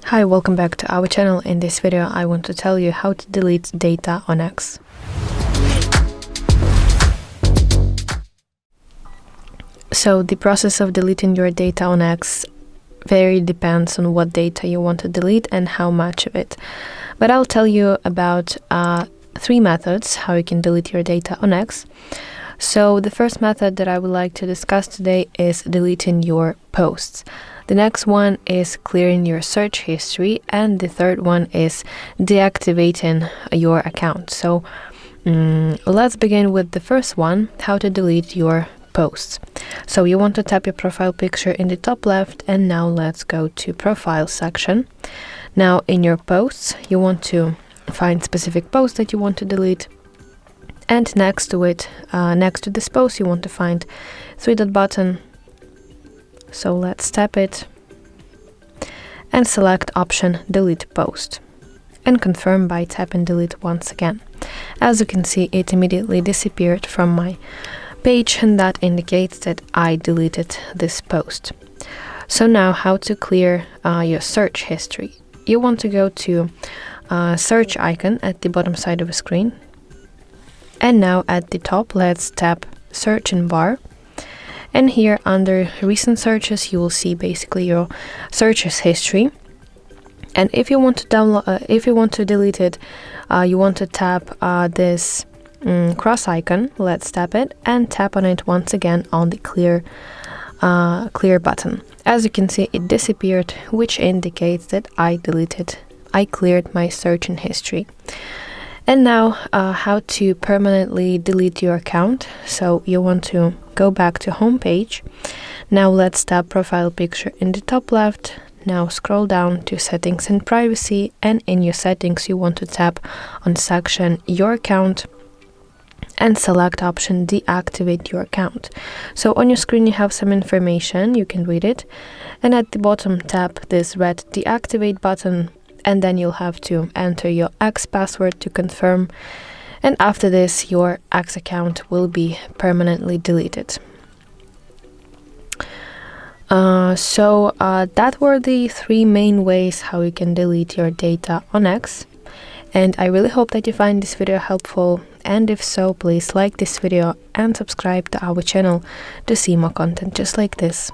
Hi, welcome back to our channel. In this video I want to tell you how to delete data on X. So the process of deleting your data on X very depends on what data you want to delete and how much of it. But I'll tell you about 3 methods how you can delete your data on X. So the first method that I would like to discuss today is deleting your posts. The next one is clearing your search history, and the third one is deactivating your account. So let's begin with the first one, how to delete your posts. So you want to tap your profile picture in the top left, and now let's go to profile section. Now in your posts you want to find specific post that you want to delete, and next to it, next to this post, you want to find 3-dot button. So let's tap it and select option delete post and confirm by tapping delete once again. As you can see, it immediately disappeared from my page, and that indicates that I deleted this post. So now how to clear your search history. You want to go to search icon at the bottom side of the screen, and now at the top let's tap search in bar. And here under recent searches you will see basically your searches history. And if you want to download, if you want to delete it, you want to tap this cross icon. Let's tap it and tap on it once again on the clear button. As you can see, it disappeared, which indicates that I cleared my search in history. And now how to permanently delete your account. So you want to go back to home page. Now let's tap profile picture in the top left. Now scroll down to settings and privacy, and in your settings you want to tap on section your account and select option deactivate your account. So on your screen you have some information, you can read it, and at the bottom tap this red deactivate button, and then you'll have to enter your X password to confirm, and after this your X account will be permanently deleted. So that were the 3 main ways how you can delete your data on X, and I really hope that you find this video helpful, and if so, please like this video and subscribe to our channel to see more content just like this.